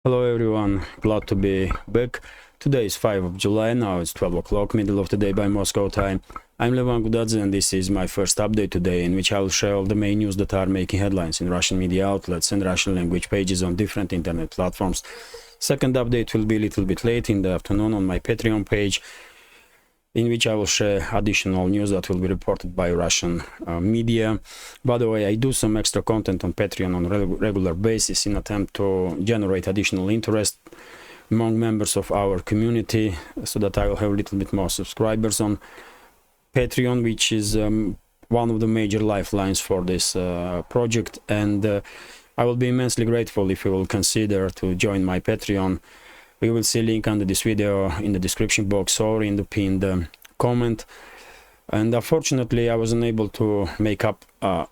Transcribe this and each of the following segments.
Hello everyone, glad to be back. Today is 5 of July, now it's 12 o'clock, middle of the day by Moscow time. I'm Levan Gudadze and this is my first update today, in which I will share all the main news that are making headlines in Russian media outlets and Russian language pages on different internet platforms. Second update will be a little bit late in the afternoon on my Patreon page, in which I will share additional news that will be reported by Russian media. By the way, I do some extra content on Patreon on a regular basis in attempt to generate additional interest among members of our community, so that I will have a little bit more subscribers on Patreon, which is one of the major lifelines for this project. And I will be immensely grateful if you will consider to join my Patreon. We will see a link under this video in the description box or in the pinned comment. And unfortunately, I was unable to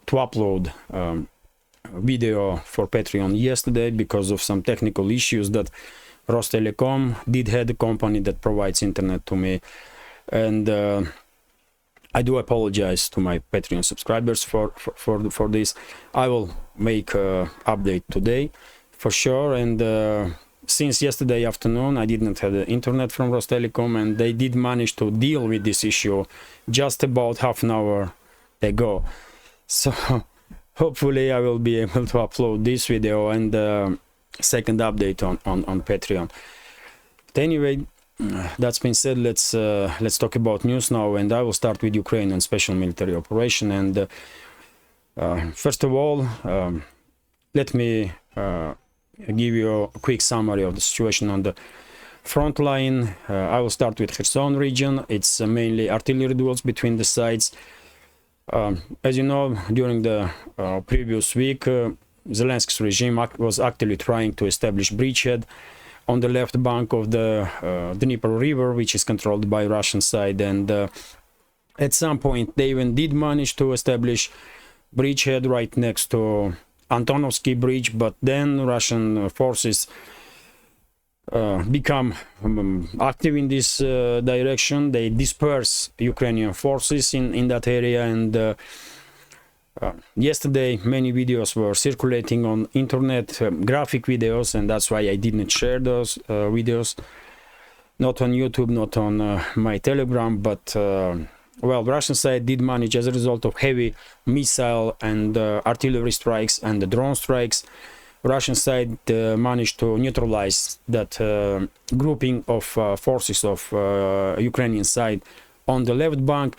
upload video for Patreon yesterday because of some technical issues that Rostelecom did have, the company that provides internet to me. And I do apologize to my Patreon subscribers for this. I will make an update today for sure. And since yesterday afternoon, I didn't have the internet from Rostelecom, and they did manage to deal with this issue just about half an hour ago. So hopefully I will be able to upload this video and second update on Patreon. But anyway, that's been said, let's talk about news now, and I will start with Ukrainian special military operation. And first of all, let me give you a quick summary of the situation on the front line. I will start with Kherson region. It's mainly artillery duels between the sides. As you know, during the previous week, Zelensky's regime was actively trying to establish bridgehead on the left bank of the Dnieper River, which is controlled by Russian side. And at some point, they even did manage to establish bridgehead right next to Antonovsky Bridge, but then Russian forces become active in this direction. They disperse Ukrainian forces in that area, and yesterday many videos were circulating on internet, graphic videos, and that's why I didn't share those videos, not on YouTube, not on my Telegram. But well, the Russian side did manage, as a result of heavy missile and artillery strikes and the drone strikes, Russian side managed to neutralize that grouping of forces of Ukrainian side on the left bank.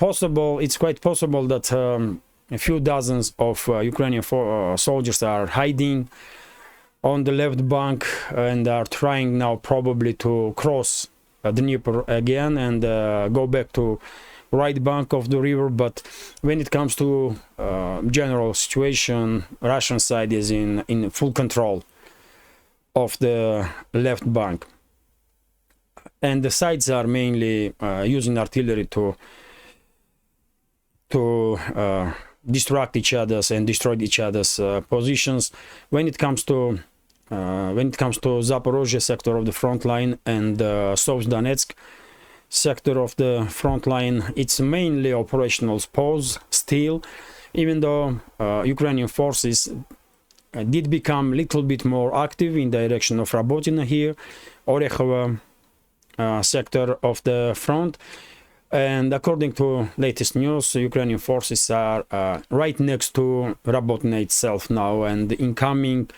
It's quite possible that a few dozens of Ukrainian soldiers are hiding on the left bank and are trying now probably to cross the Dnieper again and go back to right bank of the river. But when it comes to general situation, Russian side is in full control of the left bank, and the sides are mainly using artillery to distract each other's and destroy each other's positions. When it comes to Zaporozhye sector of the front line and South Donetsk sector of the front line, it's mainly operational pause still, even though Ukrainian forces did become a little bit more active in direction of Rabotina here, Orekhovo sector of the front. And according to latest news, Ukrainian forces are right next to Rabotina itself now, and in coming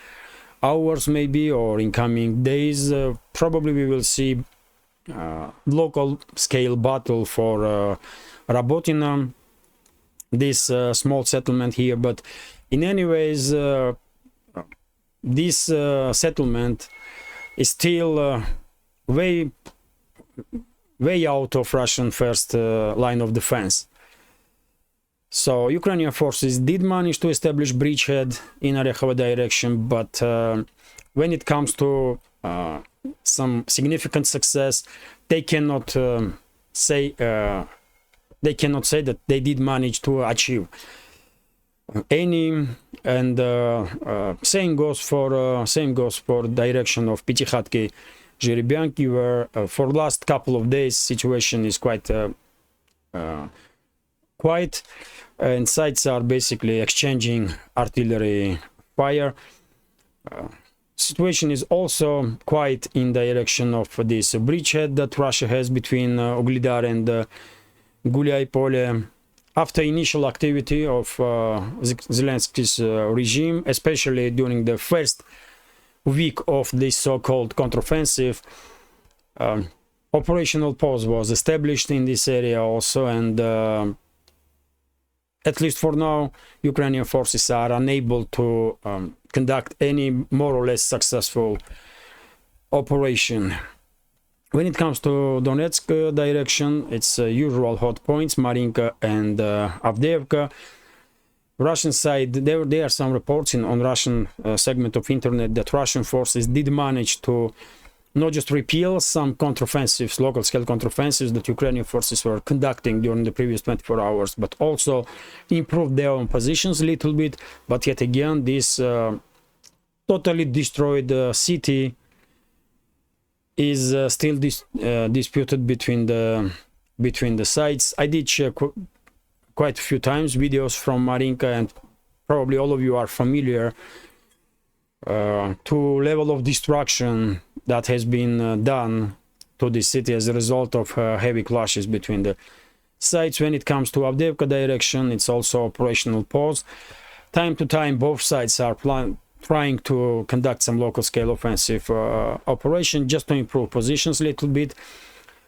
hours maybe, or in coming days, probably we will see local scale battle for Rabotina, this small settlement here. But in any ways, this settlement is still way out of Russian first line of defense. So Ukrainian forces did manage to establish bridgehead in Orekhovo direction, but when it comes to some significant success, they cannot say that they did manage to achieve any. And same goes for direction of Pitikhatki Zherebyanki, where for last couple of days situation is quite quiet, and sides are basically exchanging artillery fire. situation is also quite in direction of this bridgehead that Russia has between Uglidar and Gulyai-Pole. After initial activity of Zelensky's regime, especially during the first week of this so-called counteroffensive, operational pause was established in this area also, and at least for now, Ukrainian forces are unable to conduct any more or less successful operation. When it comes to Donetsk direction, it's usual hot points, Marinka and Avdiivka. Russian side, there are some reports on Russian segment of internet that Russian forces did manage to not just repeal some counteroffensives, local-scale counteroffensives that Ukrainian forces were conducting during the previous 24 hours, but also improve their own positions a little bit. But yet again, this totally destroyed city is still disputed between the sides. I did share quite a few times videos from Marinka, and probably all of you are familiar to level of destruction that has been done to this city as a result of heavy clashes between the sides. When it comes to Avdiivka direction, it's also operational pause. Time to time, both sides are trying to conduct some local scale offensive operation just to improve positions a little bit,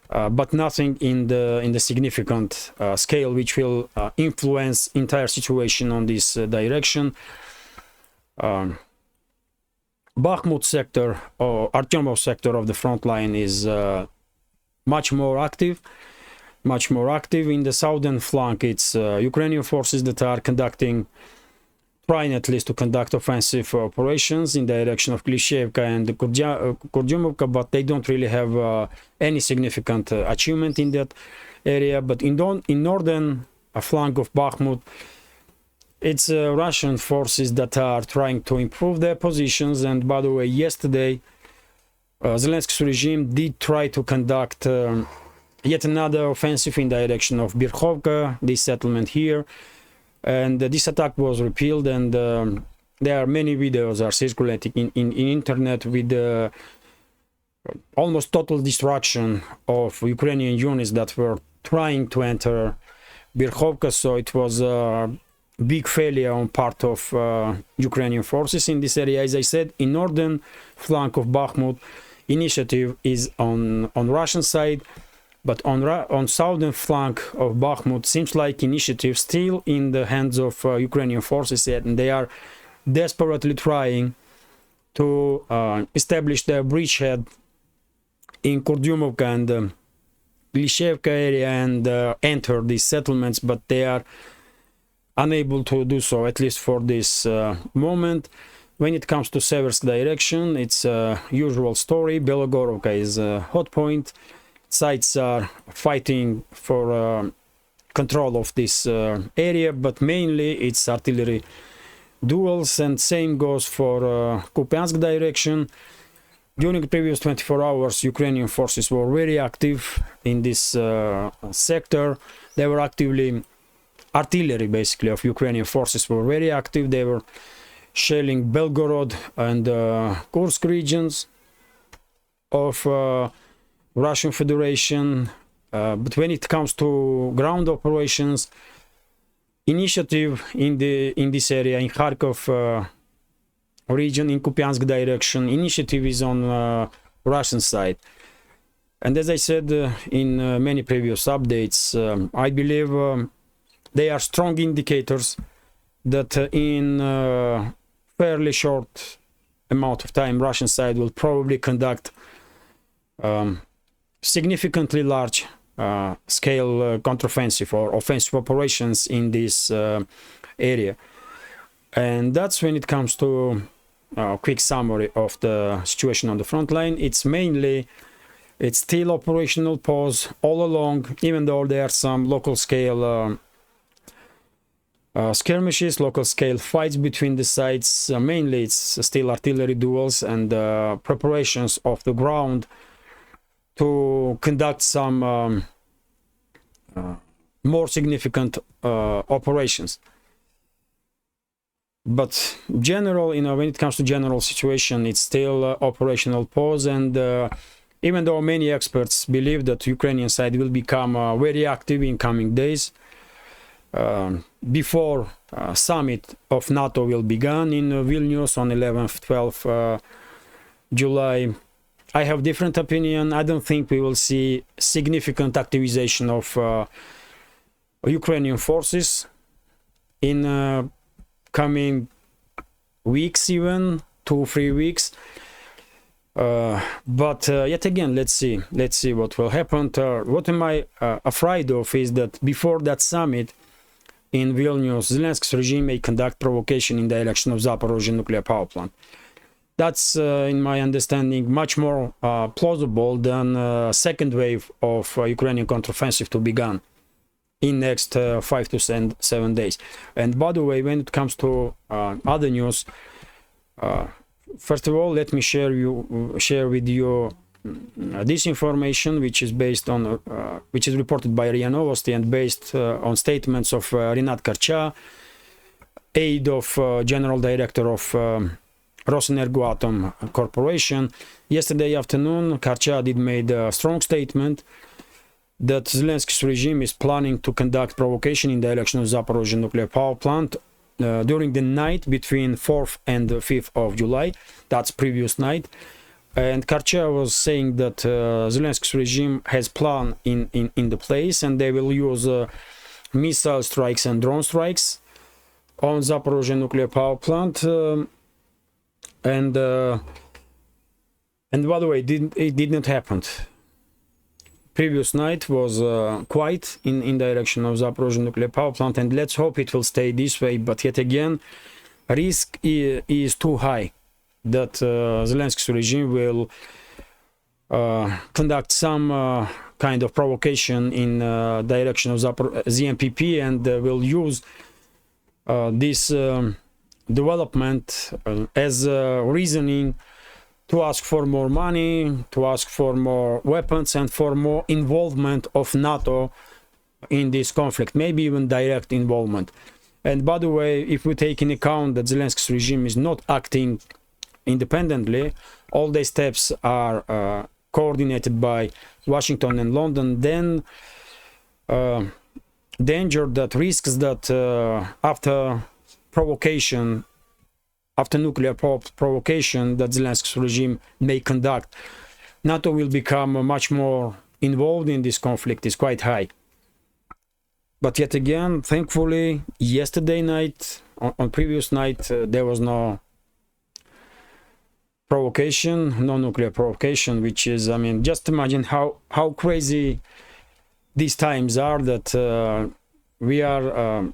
but nothing in the significant scale which will influence entire situation on this direction. Bakhmut sector or Artyomov sector of the front line is much more active. In the southern flank, it's Ukrainian forces that are trying at least to conduct offensive operations in the direction of Klishevka and Kurdyumovka, but they don't really have any significant achievement in that area. But in northern flank of Bakhmut, it's Russian forces that are trying to improve their positions. And by the way, yesterday, Zelensky's regime did try to conduct yet another offensive in the direction of Birkhovka, this settlement here. And this attack was repelled, and there are many videos are circulating in internet with almost total destruction of Ukrainian units that were trying to enter Birkhovka. So it was big failure on part of Ukrainian forces in this area. As I said, in northern flank of Bakhmut, initiative is on Russian side, but on southern flank of Bakhmut seems like initiative still in the hands of Ukrainian forces, and they are desperately trying to establish their bridgehead in Kurdyumovka and Klishevka area and enter these settlements, but they are unable to do so, at least for this moment. When it comes to Seversk direction, it's a usual story. Belogorovka is a hot point. Sides are fighting for control of this area, but mainly it's artillery duels, and same goes for Kupiansk direction. During the previous 24 hours, Ukrainian forces were very active in this sector. They were artillery basically of Ukrainian forces were very active. They were shelling Belgorod and Kursk regions of Russian Federation. But when it comes to ground operations, initiative in this area, in Kharkov region, in Kupiansk direction, initiative is on Russian side. And as I said in many previous updates, I believe they are strong indicators that in fairly short amount of time, Russian side will probably conduct significantly large scale counteroffensive or offensive operations in this area. And that's when it comes to a quick summary of the situation on the front line. It's still operational pause all along, even though there are some local scale skirmishes, local scale fights between the sides. Mainly it's still artillery duels and preparations of the ground to conduct some more significant operations. But general, when it comes to general situation, it's still operational pause. And even though many experts believe that Ukrainian side will become very active in coming days, before summit of NATO will begin in Vilnius on 11th, 12th July, I have different opinion. I don't think we will see significant activization of Ukrainian forces in coming weeks, even 2-3 weeks. But yet again, let's see what will happen. What am I afraid of is that before that summit in Vilnius, Zelensky's regime may conduct provocation in the direction of Zaporozhye nuclear power plant. That's, in my understanding, much more plausible than second wave of Ukrainian counteroffensive to begin in next 5 to 7 days. And by the way, when it comes to other news, first of all, let me share with you this information, which is based on which is reported by RIA Novosti and based on statements of Rinat Karcha, aide of General Director of Rosenergoatom Corporation. Yesterday afternoon, Karcha did made a strong statement that Zelensky's regime is planning to conduct provocation in the direction of Zaporozhye nuclear power plant during the night between 4th and 5th of July. That's previous night. And Karcha was saying that Zelensky's regime has plan in the place, and they will use missile strikes and drone strikes on Zaporozhye nuclear power plant. And by the way, it did not happen. Previous night was quiet in direction of Zaporozhye nuclear power plant, and let's hope it will stay this way. But yet again, risk is too high that Zelensky's regime will conduct some kind of provocation in direction of ZNPP, and will use this development as reasoning to ask for more money, to ask for more weapons, and for more involvement of NATO in this conflict, maybe even direct involvement. And by the way, if we take in account that Zelensky's regime is not acting independently, all the steps are coordinated by Washington and London, then danger that risks that after nuclear provocation that Zelensky's regime may conduct, NATO will become much more involved in this conflict is quite high. But yet again, thankfully, yesterday night, on previous night, there was no provocation, no nuclear provocation, which is, I mean, just imagine how crazy these times are, that we are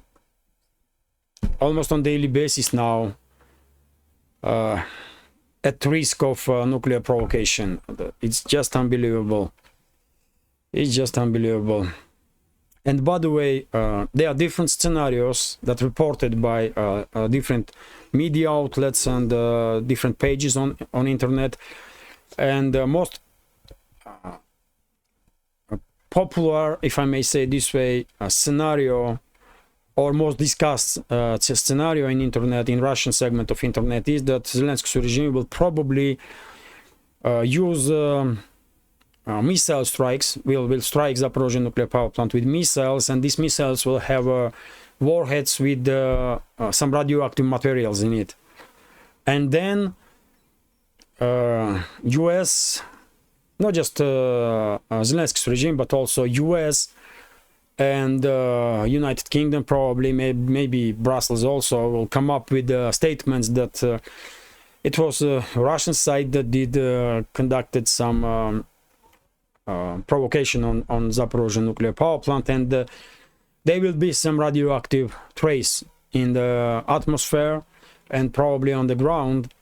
almost on daily basis now at risk of nuclear provocation. It's just unbelievable. It's just unbelievable. And by the way, there are different scenarios that reported by different media outlets and different pages on internet. And most popular, if I may say this way, scenario, or most discussed scenario in internet, in Russian segment of internet, is that Zelensky's regime will probably use missile strikes, will strike Zaporozhye nuclear power plant with missiles, and these missiles will have warheads with some radioactive materials in it. And then US, not just Zelensky's regime, but also US and United Kingdom, probably maybe Brussels also, will come up with statements that it was Russian side that did conducted some provocation on Zaporozhye nuclear power plant, and there will be some radioactive trace in the atmosphere and probably on the ground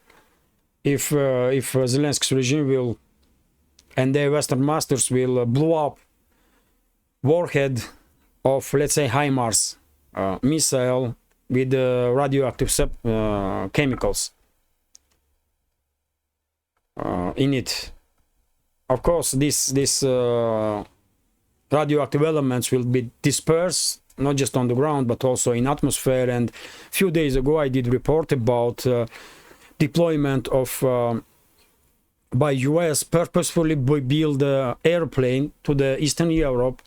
if Zelensky's regime will and their Western masters will blow up warhead of, let's say, HIMARS missile with radioactive chemicals in it. Of course, these radioactive elements will be dispersed not just on the ground, but also in atmosphere. And a few days ago, I did report about deployment of by US purposefully build airplane to the Eastern Europe,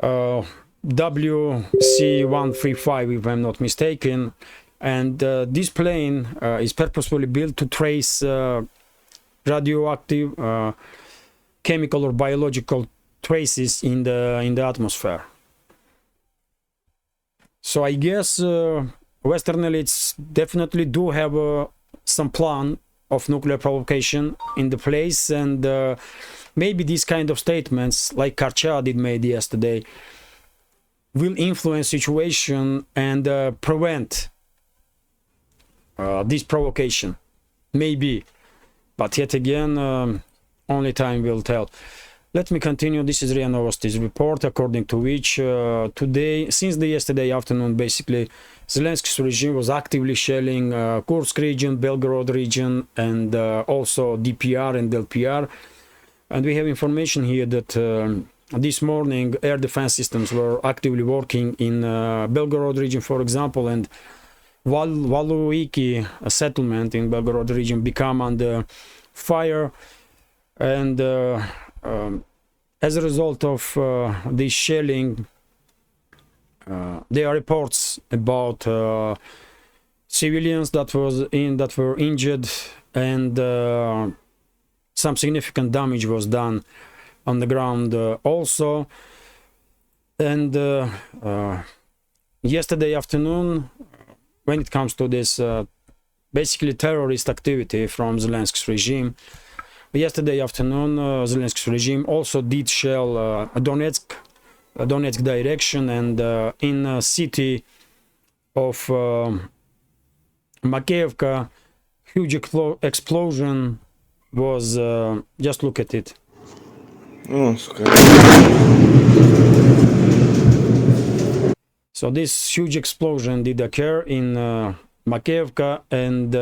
WC-135, if I'm not mistaken. And this plane is purposefully built to trace radioactive, chemical or biological traces in the atmosphere. So I guess Western elites definitely do have some plan of nuclear provocation in the place, and maybe these kind of statements, like Karcha did made yesterday, will influence situation and prevent this provocation. Maybe, but yet again, only time will tell. Let me continue. This is RIA Novosti's report, according to which today, since the yesterday afternoon, basically, Zelensky's regime was actively shelling Kursk region, Belgorod region, and also DPR and LPR. And we have information here that this morning air defense systems were actively working in Belgorod region, for example, and Valuiki, a settlement in Belgorod region, become under fire. And as a result of this shelling, there are reports about civilians that were injured, and some significant damage was done on the ground also. And yesterday afternoon, when it comes to this basically terrorist activity from Zelensky's regime, yesterday afternoon, Zelensky's regime also did shell Donetsk direction, and in a city of Makeyevka, huge explosion was, just look at it. Oh, okay. So this huge explosion did occur in Makeyevka, and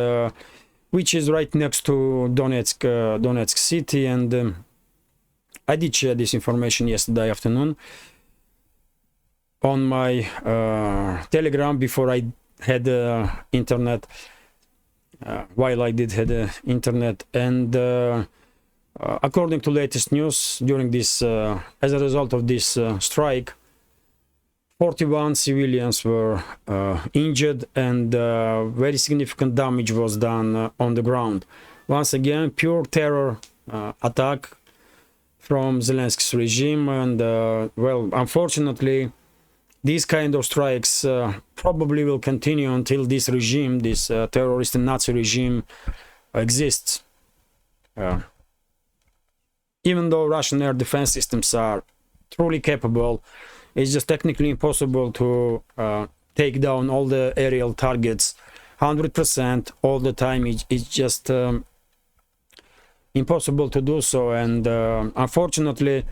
which is right next to Donetsk city. And I did share this information yesterday afternoon on my Telegram before I had internet, while I did have internet. And according to latest news, during this, as a result of this strike, 41 civilians were injured, and very significant damage was done on the ground. Once again, pure terror attack from Zelensky's regime. And well, unfortunately, these kind of strikes probably will continue until this regime, this terrorist and Nazi regime, exists. Even though Russian air defense systems are truly capable, it's just technically impossible to take down all the aerial targets 100% all the time. It's just impossible to do so. And unfortunately,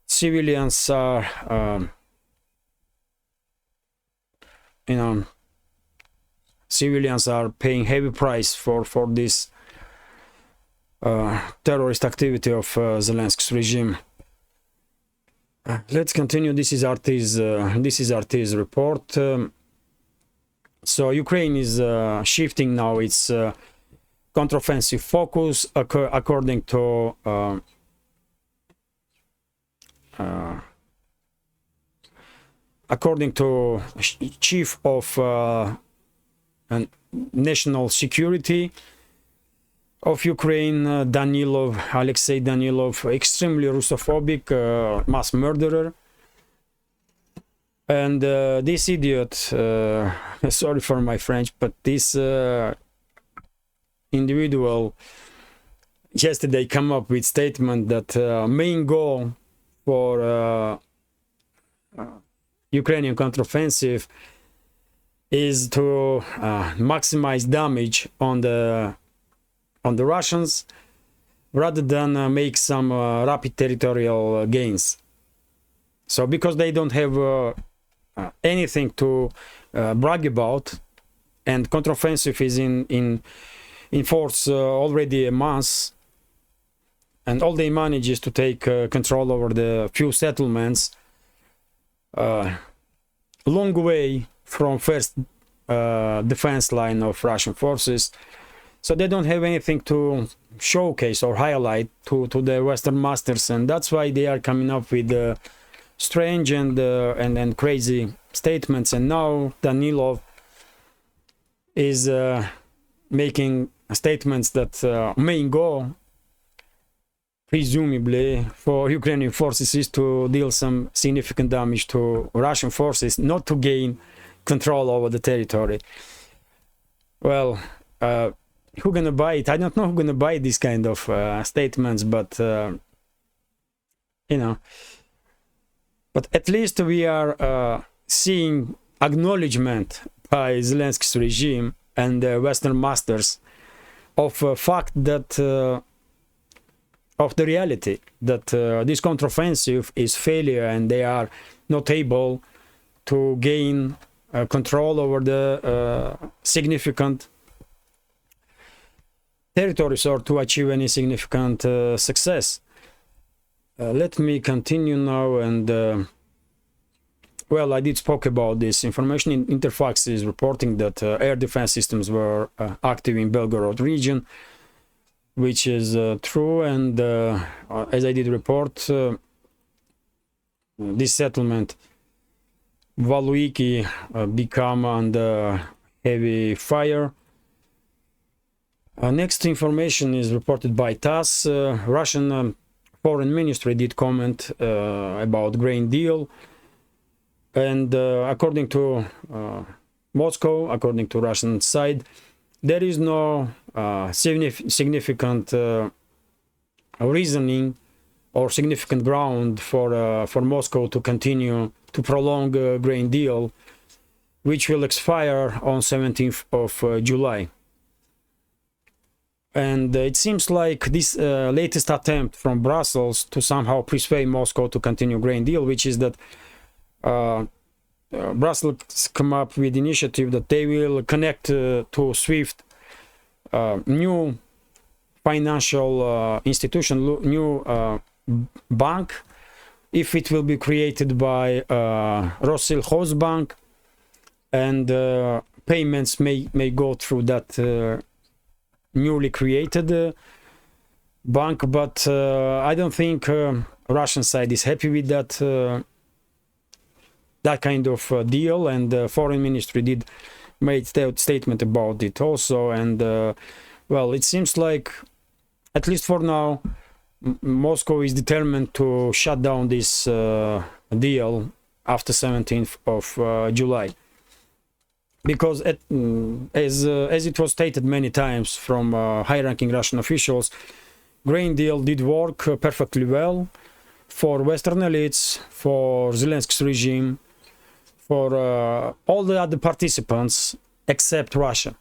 civilians are, civilians are paying heavy price for this terrorist activity of Zelensky's regime. Let's continue. This is RT's report. So Ukraine is shifting now its counteroffensive focus, according to Chief of National Security of Ukraine, Alexei Danilov, extremely Russophobic, mass murderer. And this idiot, sorry for my French, but this individual yesterday come up with statement that main goal for Ukrainian counteroffensive is to maximize damage on the Russians, rather than make some rapid territorial gains. So because they don't have anything to brag about, and counteroffensive is in force already a month, and all they manage is to take control over the few settlements, long way from first defense line of Russian forces, so they don't have anything to showcase or highlight to the Western masters, and that's why they are coming up with strange and crazy statements. And now Danilov is making statements that main goal, presumably, for Ukrainian forces is to deal some significant damage to Russian forces, not to gain control over the territory. Well, who gonna buy it? I don't know who gonna buy these kind of statements, but you know, but at least we are seeing acknowledgement by Zelensky's regime and the Western masters of fact that of the reality that this counteroffensive is failure, and they are not able to gain control over the significant territories or to achieve any significant success. Let me continue now, and well, I did spoke about this information. Interfax is reporting that air defense systems were active in Belgorod region, which is true, and as I did report, this settlement Valuiki become under heavy fire. Next information is reported by TASS. Russian Foreign Ministry did comment about grain deal, and according to Moscow, according to Russian side, there is no significant reasoning or significant ground for Moscow to continue to prolong grain deal, which will expire on 17th of July. And it seems like this latest attempt from Brussels to somehow persuade Moscow to continue grain deal, which is that Brussels come up with initiative that they will connect to SWIFT new financial institution, new bank, if it will be created by Rossельхозbank, and payments may go through that newly created bank. But I don't think Russian side is happy with that that kind of deal, and the foreign ministry did made statement about it also. And well, it seems like, at least for now, Moscow is determined to shut down this deal after 17th of July, because as it was stated many times from high-ranking Russian officials, grain deal did work perfectly well for Western elites, for Zelensky's regime, for all the other participants except Russia.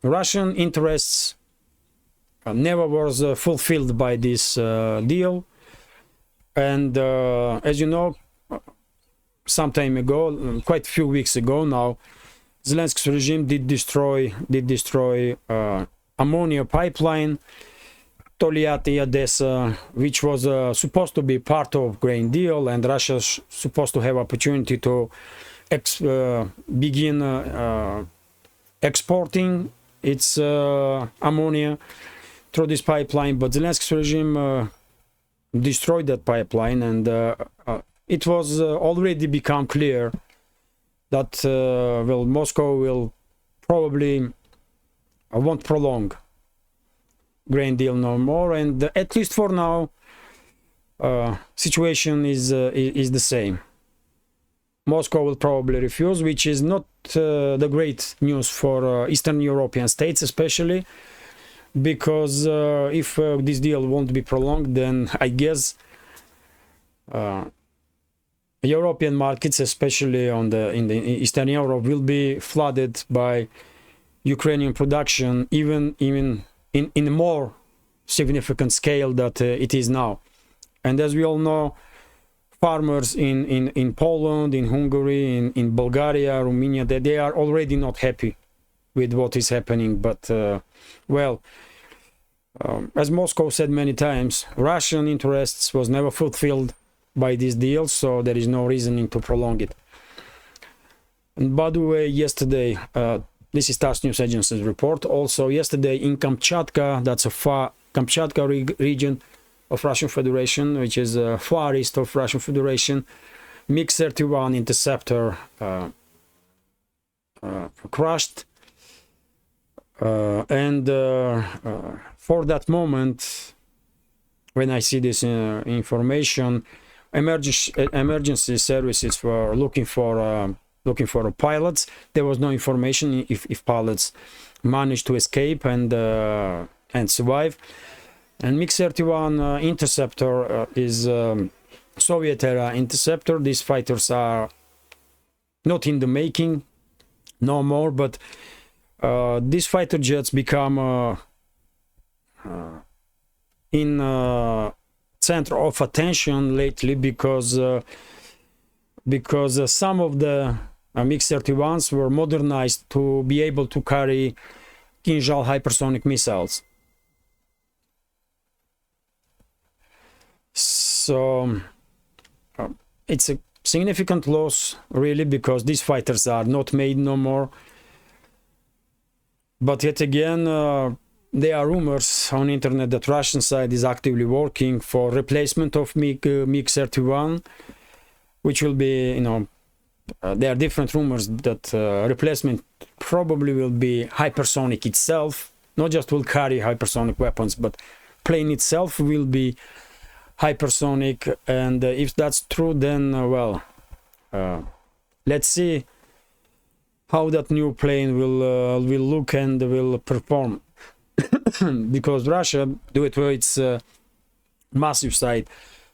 Russian interests never was fulfilled by this deal, and as you know, some time ago, quite a few weeks ago now, Zelensky's regime did destroy ammonia pipeline Toliati Odessa, which was supposed to be part of grain deal, and Russia's supposed to have opportunity to begin exporting its ammonia through this pipeline. But Zelensky's regime destroyed that pipeline, and it was already become clear that well, Moscow will probably won't prolong grain deal no more, and at least for now, situation is the same. Moscow will probably refuse, which is not the great news for Eastern European states, especially because if this deal won't be prolonged, then I guess European markets, especially in the Eastern Europe, will be flooded by Ukrainian production, even in a more significant scale that it is now. And as we all know, farmers in Poland, in Hungary, in Bulgaria, Romania, they are already not happy with what is happening. But well, as Moscow said many times, Russian interests was never fulfilled by this deal, so there is no reasoning to prolong it. And by the way, yesterday, this is TASS News Agency's report. Also, yesterday in Kamchatka, that's a Kamchatka region of Russian Federation, which is far east of Russian Federation, MiG-31 interceptor crashed. And for that moment, when I see this information, emergency services were looking for pilots. There was no information if pilots managed to escape and survive. And MiG-31 interceptor is Soviet era interceptor. These fighters are not in the making no more, but these fighter jets become in center of attention lately because some of the MiG-31s were modernized to be able to carry Kinzhal hypersonic missiles. So it's a significant loss, really, because these fighters are not made no more. But yet again, there are rumors on internet that Russian side is actively working for replacement of MiG-31, which will be, you know, there are different rumors that replacement probably will be hypersonic itself, not just will carry hypersonic weapons, but plane itself will be hypersonic. And if that's true, then well, let's see how that new plane will look and will perform. Because Russia, due to its massive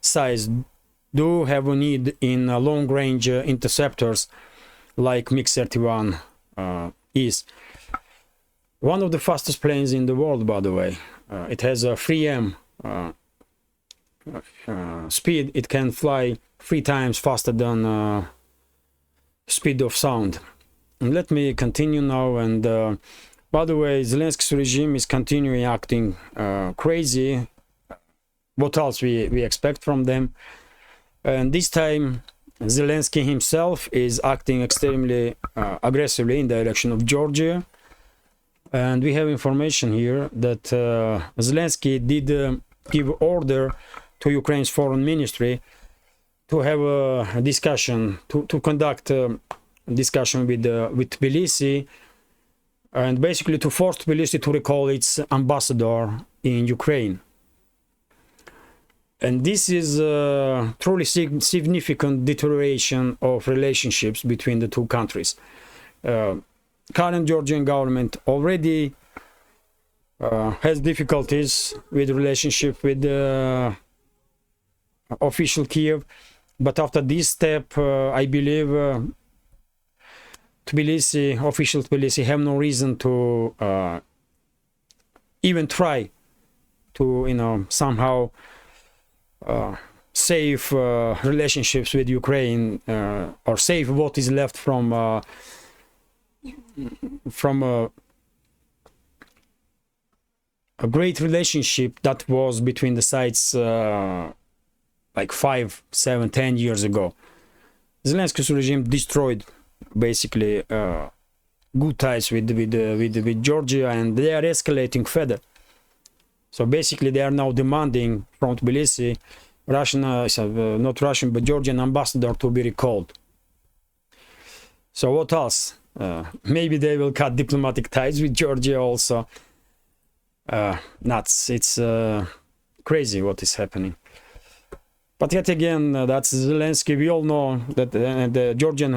size, do have a need in long-range interceptors like MiG-31 is. One of the fastest planes in the world, by the way. It has a 3M speed. It can fly 3 times faster than speed of sound. And let me continue now. And by the way, Zelensky's regime is continuing acting crazy. What else we expect from them? And this time, Zelensky himself is acting extremely aggressively in the direction of Georgia. And we have information here that Zelensky did give order to Ukraine's foreign ministry to have a discussion, to conduct a discussion with Tbilisi, and basically to force Tbilisi to recall its ambassador in Ukraine. And this is a truly significant deterioration of relationships between the two countries. Current Georgian government already has difficulties with relationship with official Kiev, but after this step, I believe official Tbilisi have no reason to even try to, you know, somehow save relationships with Ukraine, or save what is left from a great relationship that was between the sides like 5, 7, 10 years ago. Zelensky's regime destroyed basically good ties with Georgia, and they are escalating further. So basically, they are now demanding from Tbilisi, not Russian, but Georgian ambassador to be recalled. So what else? Maybe they will cut diplomatic ties with Georgia also. Nuts. It's crazy what is happening. But yet again, that's Zelensky. We all know that the Georgian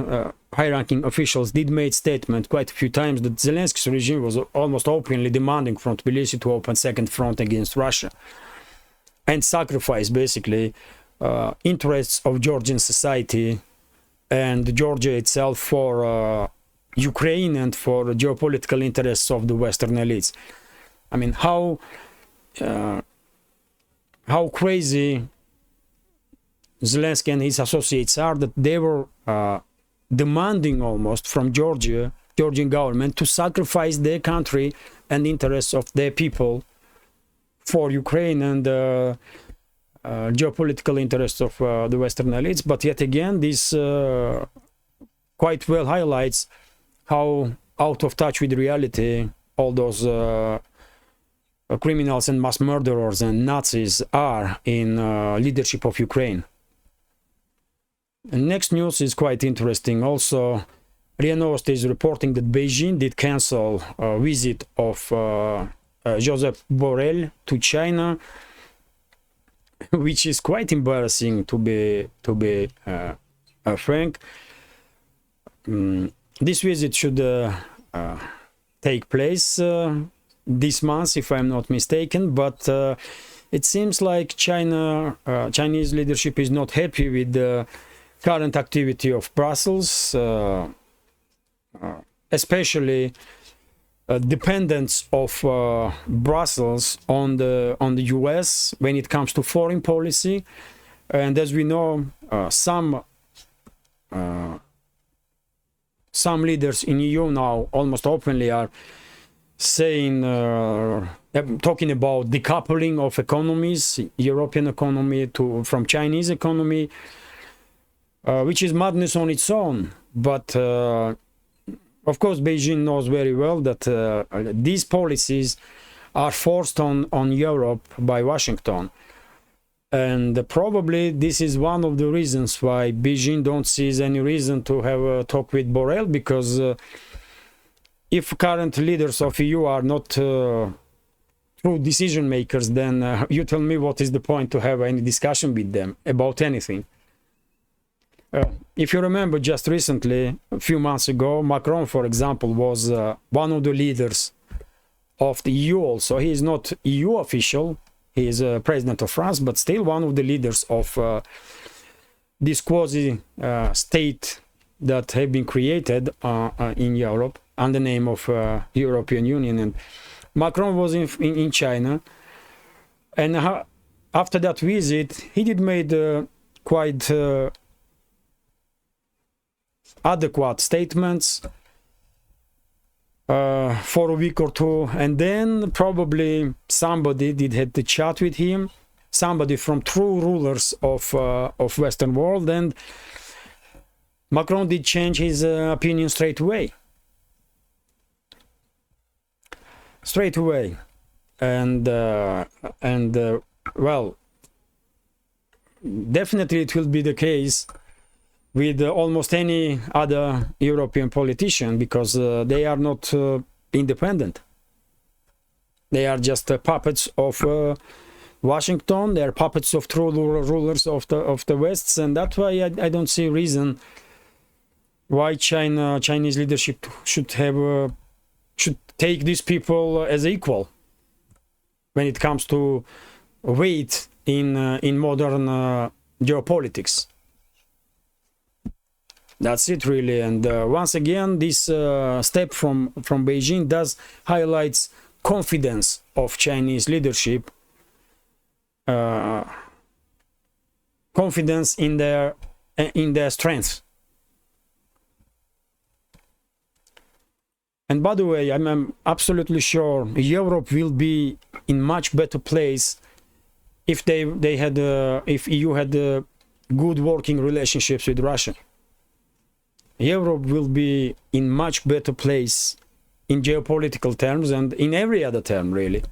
high-ranking officials did make statement quite a few times that Zelensky's regime was almost openly demanding from Tbilisi to open second front against Russia and sacrifice basically interests of Georgian society and Georgia itself for Ukraine and for the geopolitical interests of the Western elites. I mean, how crazy Zelensky and his associates are that they were demanding almost from Georgian government to sacrifice their country and interests of their people for Ukraine. And geopolitical interests of the Western elites. But yet again, this quite well highlights how out of touch with reality all those criminals and mass murderers and Nazis are in leadership of Ukraine. And next news is quite interesting. Also, RIA Novosti is reporting that Beijing did cancel a visit of Joseph Borrell to China, which is quite embarrassing to be frank. This visit should take place this month, if I'm not mistaken, but it seems like Chinese leadership is not happy with the current activity of Brussels, especially dependence of Brussels on the US when it comes to foreign policy. And as we know, some leaders in EU now almost openly are saying, talking about decoupling of economies, European economy from Chinese economy, which is madness on its own. But of course, Beijing knows very well that these policies are forced on Europe by Washington. And probably this is one of the reasons why Beijing don't see any reason to have a talk with Borrell, because if current leaders of EU are not true decision makers, then you tell me what is the point to have any discussion with them about anything. If you remember, just recently, a few months ago, Macron, for example, was one of the leaders of the EU also. He is not EU official, he is president of France, but still one of the leaders of this quasi-state that have been created in Europe under the name of European Union. And Macron was in China, and after that visit, he did made quite adequate statements for a week or two, and then probably somebody did have the chat with him, somebody from true rulers of Western world, and Macron did change his opinion straight away. And well, definitely it will be the case with almost any other European politician, because they are not independent. They are just puppets of Washington. They are puppets of true rulers of the West, and that's why I don't see reason why Chinese leadership should take these people as equal when it comes to weight in modern geopolitics. That's it, really. And once again, this step from Beijing does highlights confidence of Chinese leadership, confidence in their strength. And by the way, I'm absolutely sure Europe will be in much better place if if EU had good working relationships with Russia. Europe will be in much better place in geopolitical terms and in every other term, really.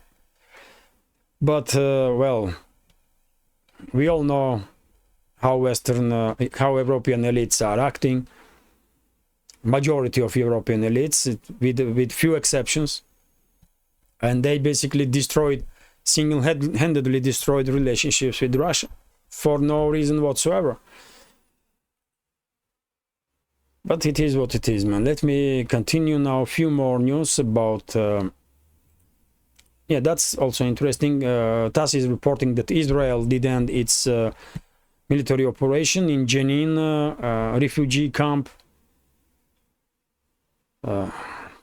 But well, we all know how European elites are acting. Majority of European elites, with few exceptions, and they basically single-handedly destroyed relationships with Russia for no reason whatsoever. But it is what it is, man. Let me continue now. A few more news about... yeah, that's also interesting. TASS is reporting that Israel did end its military operation in Jenin refugee camp.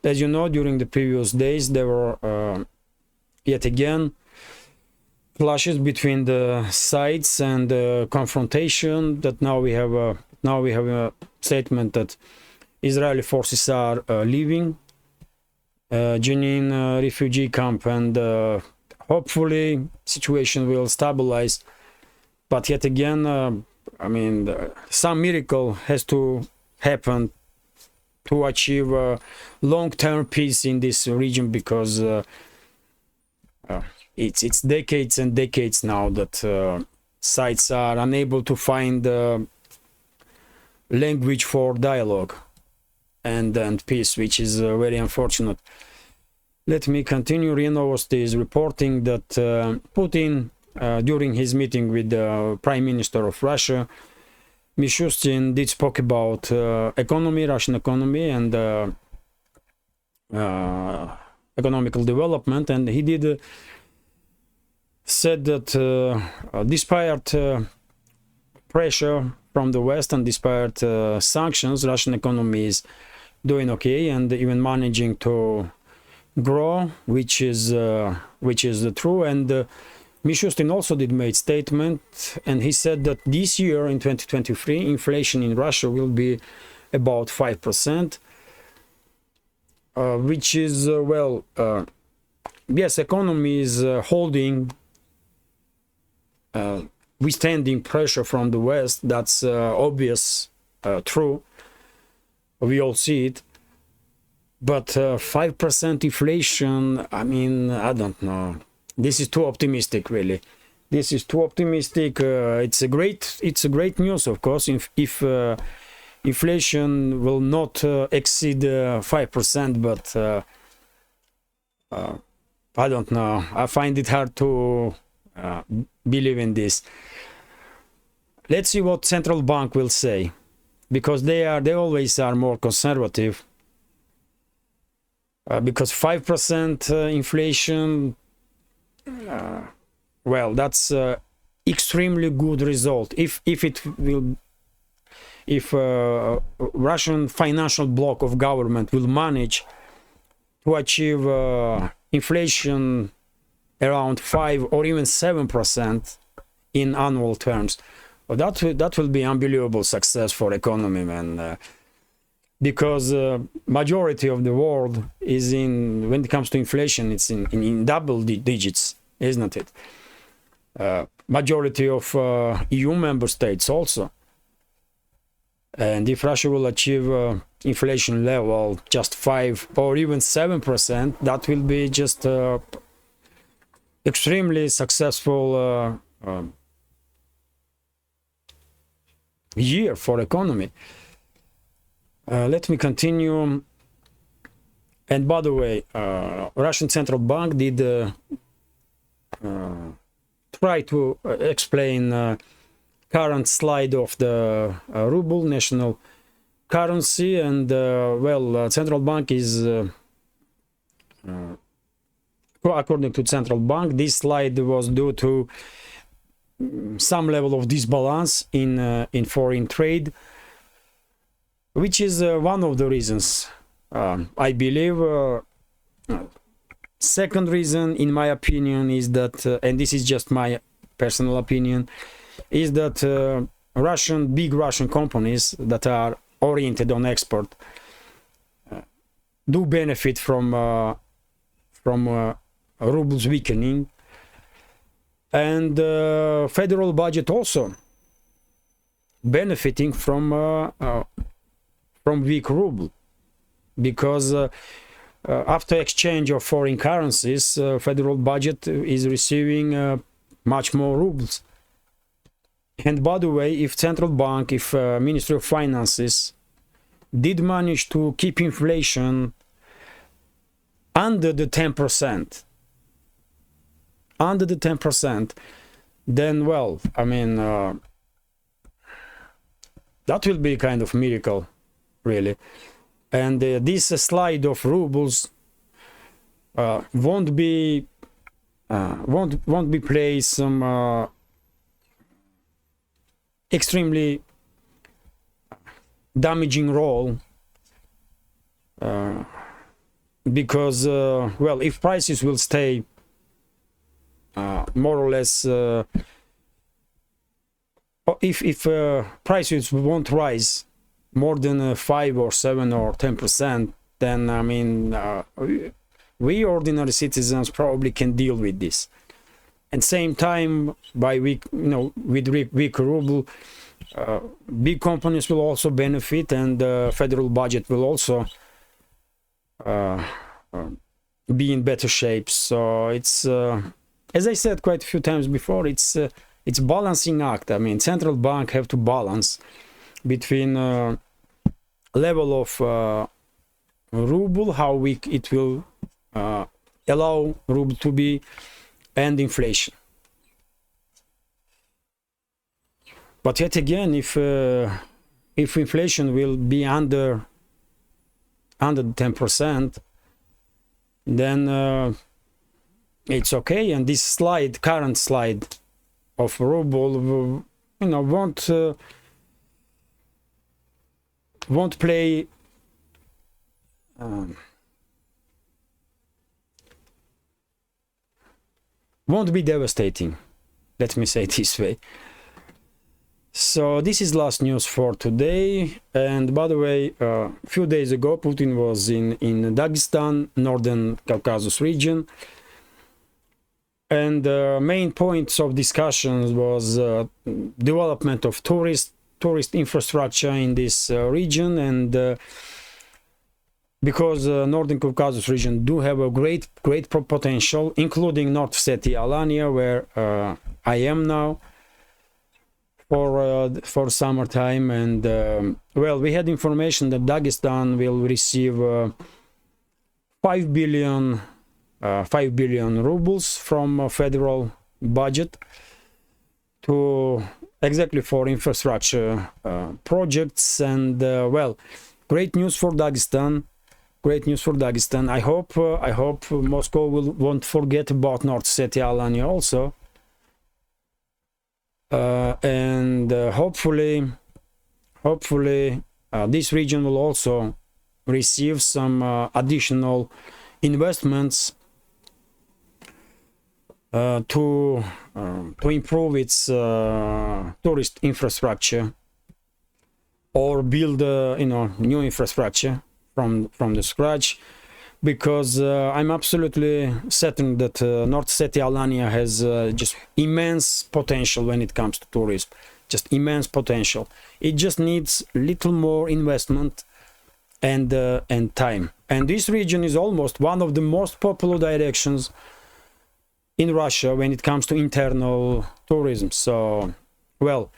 As you know, during the previous days, there were yet again clashes between the sides and confrontation. That now we have a statement that Israeli forces are leaving Jenin refugee camp, and hopefully situation will stabilize but yet again, I mean, some miracle has to happen to achieve long-term peace in this region, because it's decades and decades now that sides are unable to find language for dialogue and peace, which is very unfortunate. Let me continue. RIA Novosti is reporting that Putin, during his meeting with the Prime Minister of Russia, Mishustin, did spoke about economy, Russian economy, and economical development, and he did said that despite pressure from the West and despite sanctions, Russian economy is doing okay and even managing to grow, which is true. And Mishustin also did make statement, and he said that this year in 2023 inflation in Russia will be about 5%, which is yes, economy is holding, withstanding pressure from the West. That's obvious, true, we all see it. But 5% inflation, I mean, I don't know. This is too optimistic, really. This is too optimistic. It's a great news, of course, if inflation will not exceed 5%, but I don't know. I find it hard to believe in this. Let's see what central bank will say, because they always are more conservative. Because 5% inflation, well, that's extremely good result. If Russian financial bloc of government will manage to achieve inflation around 5 or even 7% in annual terms, that will be unbelievable success for economy, man. Because majority of the world is in, when it comes to inflation, it's in double digits, isn't it? Majority of EU member states also. And if Russia will achieve inflation level just 5 or even 7%, that will be just extremely successful year for economy. Let me continue. And by the way, Russian Central Bank did try to explain current slide of the ruble, national currency, and Central Bank is, according to Central Bank, this slide was due to some level of disbalance in foreign trade, which is one of the reasons, I believe. Second reason, in my opinion, is that, and this is just my personal opinion, is that big Russian companies that are oriented on export do benefit from ruble's weakening, and federal budget also benefiting from weak ruble, because after exchange of foreign currencies, federal budget is receiving much more rubles. And by the way, if central bank, if Ministry of Finances did manage to keep inflation under the 10%, then, well, I mean, that will be kind of miracle, really. And this slide of rubles won't be play some extremely damaging role, because well, if prices will stay more or less, if prices won't rise more than 5 or 7 or 10%, then I mean, we ordinary citizens probably can deal with this. and same time, by weak, with weak ruble, big companies will also benefit, and the federal budget will also be in better shape. So it's, as I said quite a few times before, it's balancing act. I mean, central bank have to balance between level of ruble, how weak it will allow ruble to be, and inflation. But yet again, if inflation will be under 10%, then it's okay. And this current slide of ruble, won't play won't be devastating, let me say it this way. So this is last news for today. And by the way, a few days ago Putin was in Dagestan, Northern Caucasus region, and main points of discussions was development of tourist infrastructure in this region, and because Northern Caucasus region do have a great potential, including North Ossetia, Alania, where I am now for summertime. And well, we had information that Dagestan will receive 5 billion rubles from federal budget to exactly for infrastructure projects. And well, great news for Dagestan. Great news for Dagestan. I hope Moscow won't forget about North Ossetia, Alania also. And hopefully this region will also receive some additional investments to improve its tourist infrastructure, or build new infrastructure from the scratch, because I'm absolutely certain that North Ossetia, Alania has just immense potential when it comes to tourism. Just immense potential. It just needs little more investment and time. And this region is almost one of the most popular directions in Russia when it comes to internal tourism. So, well,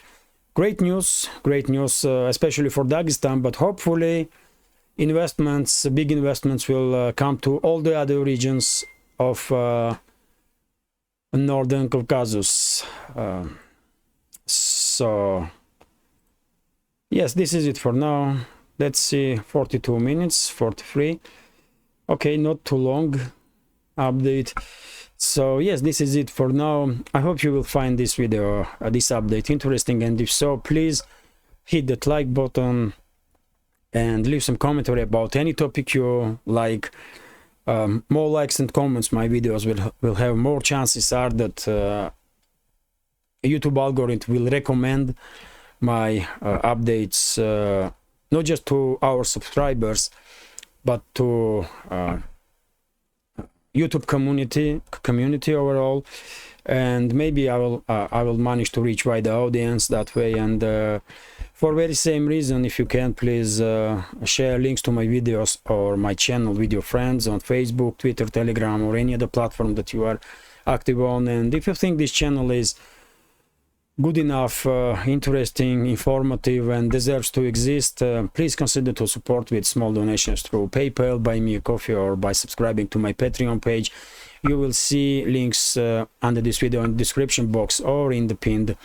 great news, especially for Dagestan. But hopefully, big investments will come to all the other regions of Northern Caucasus. So yes, this is it for now. Let's see, 42 minutes, 43. Okay, not too long update. So yes, this is it for now. I hope you will find this video, this update interesting, and if so, please hit that like button and leave some commentary about any topic you like. More likes and comments, my videos will have more chances are that YouTube algorithm will recommend my updates, not just to our subscribers, but to YouTube community overall. And maybe I will manage to reach wider audience that way. And for very same reason, if you can, please share links to my videos or my channel with your friends on Facebook, Twitter, Telegram, or any other platform that you are active on. And if you think this channel is good enough, interesting, informative, and deserves to exist, please consider to support with small donations through PayPal, Buy Me a Coffee, or by subscribing to my Patreon page. You will see links under this video in the description box or in the pinned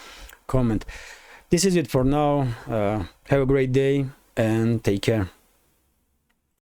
comment. This is it for now. Have a great day and take care.